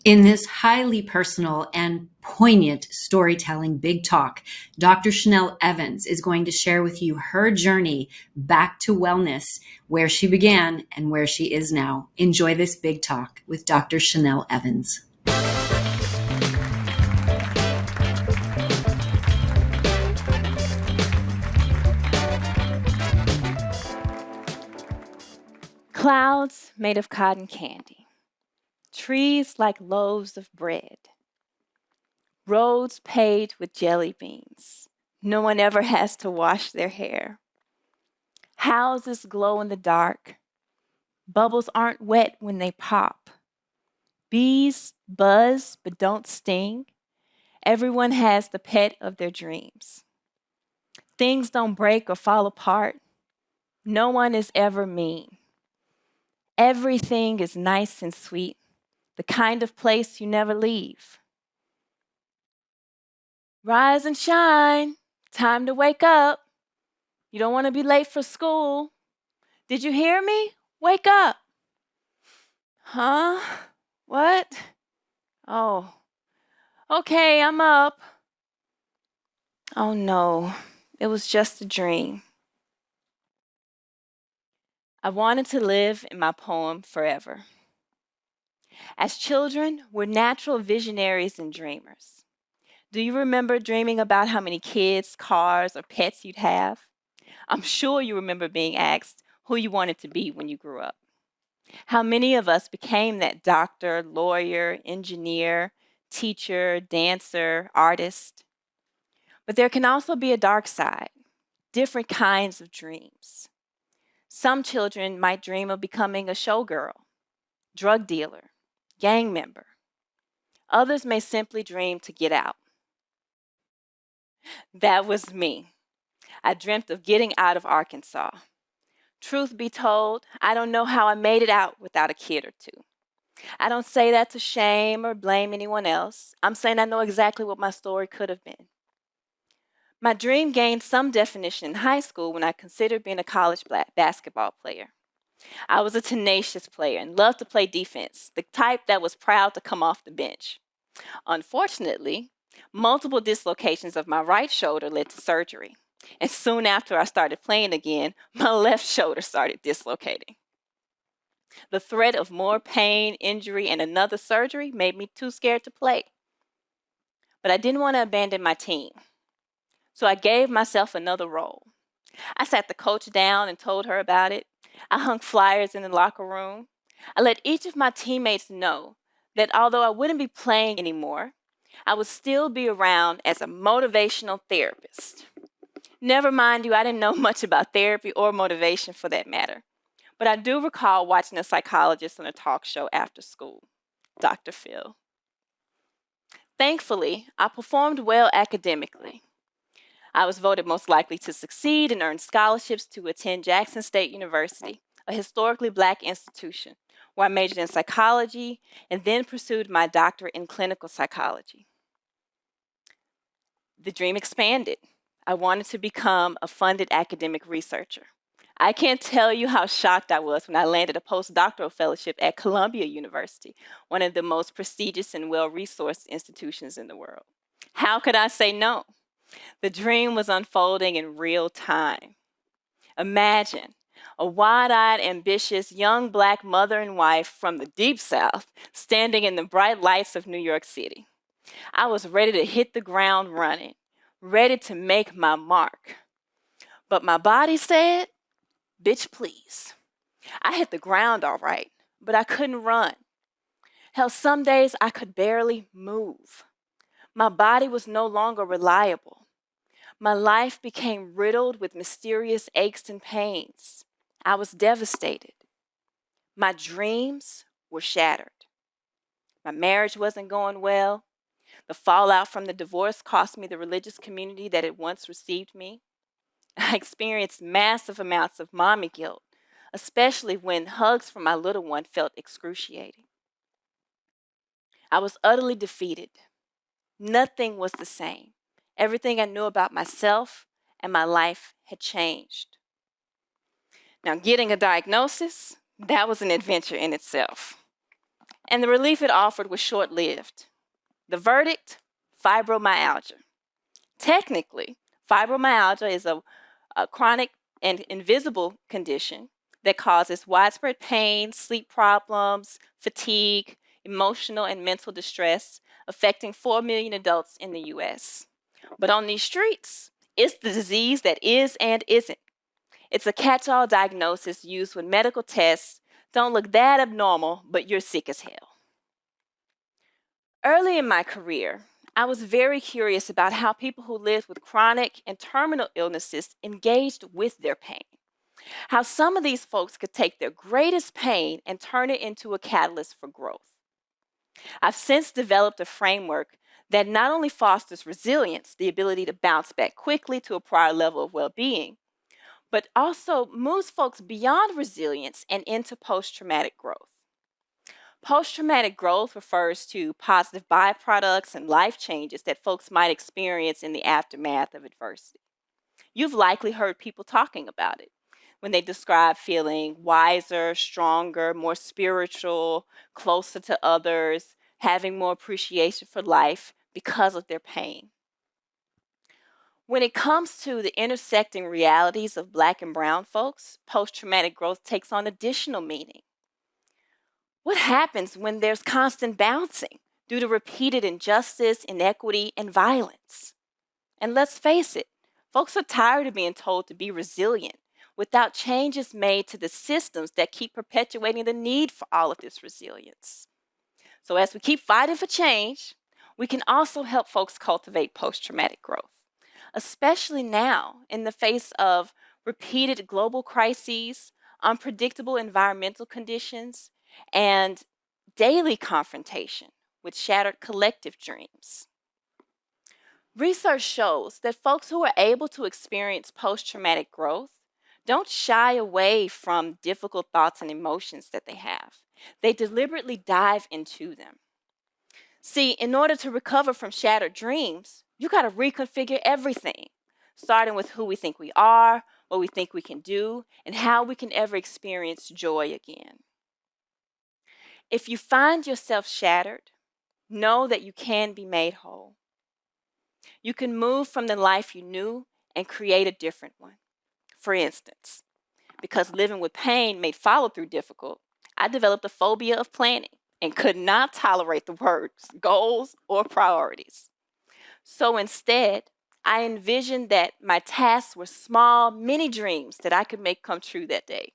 In this highly personal and poignant storytelling big talk, Dr. Shenell Evans is going to share with you her journey back to wellness, where she began and where she is now. Enjoy this big talk with Dr. Shenell Evans. Clouds made of cotton candy, trees like loaves of bread, roads paved with jelly beans. No one ever has to wash their hair. Houses glow in the dark. Bubbles aren't wet when they pop. Bees buzz but don't sting. Everyone has the pet of their dreams. Things don't break or fall apart. No one is ever mean. Everything is nice and sweet, the kind of place you never leave. Rise and shine, time to wake up. You don't want to be late for school. Did you hear me? Wake up. Huh? What? Oh, okay, I'm up. Oh no, it was just a dream. I wanted to live in my poem forever. As children, we're natural visionaries and dreamers. Do you remember dreaming about how many kids, cars, or pets you'd have? I'm sure you remember being asked who you wanted to be when you grew up. How many of us became that doctor, lawyer, engineer, teacher, dancer, artist? But there can also be a dark side, different kinds of dreams. Some children might dream of becoming a showgirl, drug dealer, gang member. Others may simply dream to get out. That was me. I dreamt of getting out of Arkansas. Truth be told, I don't know how I made it out without a kid or two. I don't say that to shame or blame anyone else. I'm saying I know exactly what my story could have been. My dream gained some definition in high school when I considered being a college basketball player. I was a tenacious player and loved to play defense, the type that was proud to come off the bench. Unfortunately, multiple dislocations of my right shoulder led to surgery. And soon after I started playing again, my left shoulder started dislocating. The threat of more pain, injury, and another surgery made me too scared to play. But I didn't want to abandon my team. So I gave myself another role. I sat the coach down and told her about it. I hung flyers in the locker room. I let each of my teammates know that although I wouldn't be playing anymore, I would still be around as a motivational therapist. Never mind you, I didn't know much about therapy or motivation for that matter. But I do recall watching a psychologist on a talk show after school, Dr. Phil. Thankfully, I performed well academically. I was voted most likely to succeed and earned scholarships to attend Jackson State University, a historically Black institution, where I majored in psychology and then pursued my doctorate in clinical psychology. The dream expanded. I wanted to become a funded academic researcher. I can't tell you how shocked I was when I landed a postdoctoral fellowship at Columbia University, one of the most prestigious and well-resourced institutions in the world. How could I say no? The dream was unfolding in real time. Imagine a wide-eyed, ambitious, young Black mother and wife from the Deep South standing in the bright lights of New York City. I was ready to hit the ground running, ready to make my mark. But my body said, bitch, please. I hit the ground all right, but I couldn't run. Hell, some days I could barely move. My body was no longer reliable. My life became riddled with mysterious aches and pains. I was devastated. My dreams were shattered. My marriage wasn't going well. The fallout from the divorce cost me the religious community that had once received me. I experienced massive amounts of mommy guilt, especially when hugs from my little one felt excruciating. I was utterly defeated. Nothing was the same. Everything I knew about myself and my life had changed. Now, getting a diagnosis, that was an adventure in itself. and the relief it offered was short-lived. The verdict? Fibromyalgia. Technically, fibromyalgia is a chronic and invisible condition that causes widespread pain, sleep problems, fatigue, emotional and mental distress, affecting 4 million adults in the US. But on these streets, it's the disease that is and isn't. It's a catch-all diagnosis used when medical tests don't look that abnormal, but you're sick as hell. Early in my career, I was very curious about how people who lived with chronic and terminal illnesses engaged with their pain. How some of these folks could take their greatest pain and turn it into a catalyst for growth. I've since developed a framework that not only fosters resilience, the ability to bounce back quickly to a prior level of well-being, but also moves folks beyond resilience and into post-traumatic growth. Post-traumatic growth refers to positive byproducts and life changes that folks might experience in the aftermath of adversity. You've likely heard people talking about it when they describe feeling wiser, stronger, more spiritual, closer to others, having more appreciation for life because of their pain. When it comes to the intersecting realities of Black and Brown folks, post-traumatic growth takes on additional meaning. What happens when there's constant bouncing due to repeated injustice, inequity, and violence? And let's face it, folks are tired of being told to be resilient without changes made to the systems that keep perpetuating the need for all of this resilience. So as we keep fighting for change, we can also help folks cultivate post-traumatic growth, especially now in the face of repeated global crises, unpredictable environmental conditions, and daily confrontation with shattered collective dreams. Research shows that folks who are able to experience post-traumatic growth don't shy away from difficult thoughts and emotions that they have. They deliberately dive into them. See, in order to recover from shattered dreams, you got to reconfigure everything, starting with who we think we are, what we think we can do, and how we can ever experience joy again. If you find yourself shattered, know that you can be made whole. You can move from the life you knew and create a different one. For instance, because living with pain made follow-through difficult, I developed a phobia of planning and could not tolerate the words goals or priorities. So instead, I envisioned that my tasks were small, mini dreams that I could make come true that day.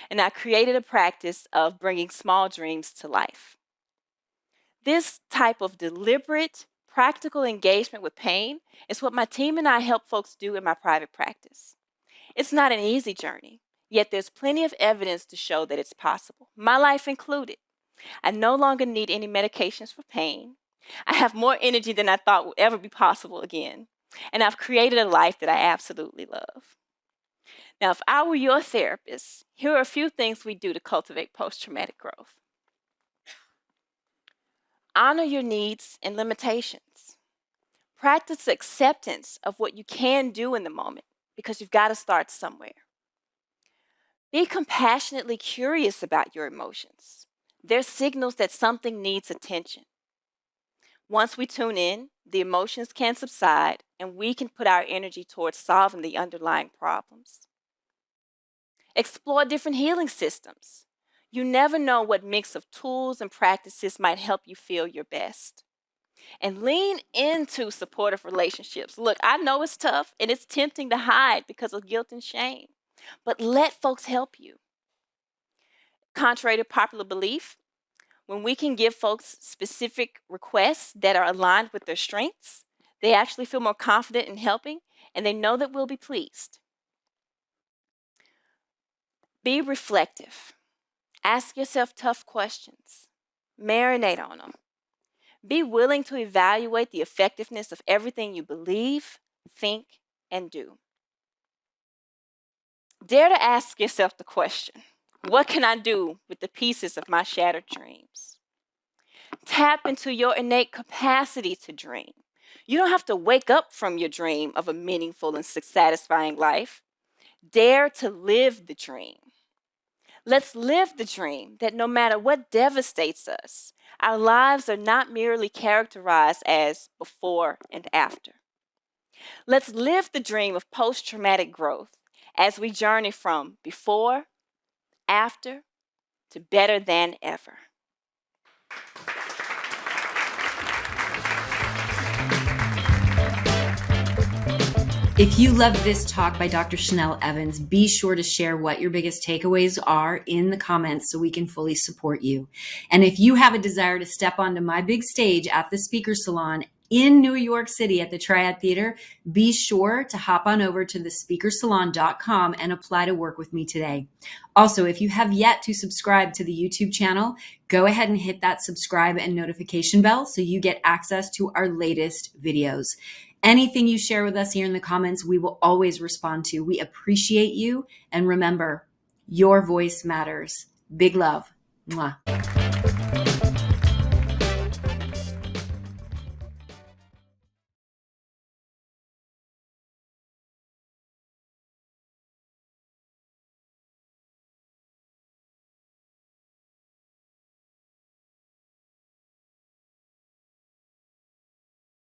And I created a practice of bringing small dreams to life. This type of deliberate, practical engagement with pain is what my team and I help folks do in my private practice. It's not an easy journey, yet there's plenty of evidence to show that it's possible, my life included. I no longer need any medications for pain. I have more energy than I thought would ever be possible again. And I've created a life that I absolutely love. Now, if I were your therapist, here are a few things we do to cultivate post-traumatic growth. Honor your needs and limitations. Practice acceptance of what you can do in the moment, because you've got to start somewhere. Be compassionately curious about your emotions. They're signals that something needs attention. Once we tune in, the emotions can subside and we can put our energy towards solving the underlying problems. Explore different healing systems. You never know what mix of tools and practices might help you feel your best. And lean into supportive relationships. Look, I know it's tough and it's tempting to hide because of guilt and shame, but let folks help you. Contrary to popular belief, when we can give folks specific requests that are aligned with their strengths, they actually feel more confident in helping and they know that we'll be pleased. Be reflective. Ask yourself tough questions. Marinate on them. Be willing to evaluate the effectiveness of everything you believe, think, and do. Dare to ask yourself the question, what can I do with the pieces of my shattered dreams? Tap into your innate capacity to dream. You don't have to wake up from your dream of a meaningful and satisfying life. Dare to live the dream. Let's live the dream that no matter what devastates us, our lives are not merely characterized as before and after. Let's live the dream of post-traumatic growth as we journey from before, after, to better than ever. If you love this talk by Dr. Shenell Evans, be sure to share what your biggest takeaways are in the comments so we can fully support you. And if you have a desire to step onto my big stage at the Speaker Salon in New York City at the Triad Theater, be sure to hop on over to thespeakersalon.com and apply to work with me today. Also, if you have yet to subscribe to the YouTube channel, go ahead and hit that subscribe and notification bell so you get access to our latest videos. Anything you share with us here in the comments, we will always respond to. We appreciate you. And remember, your voice matters. Big love. Mwah.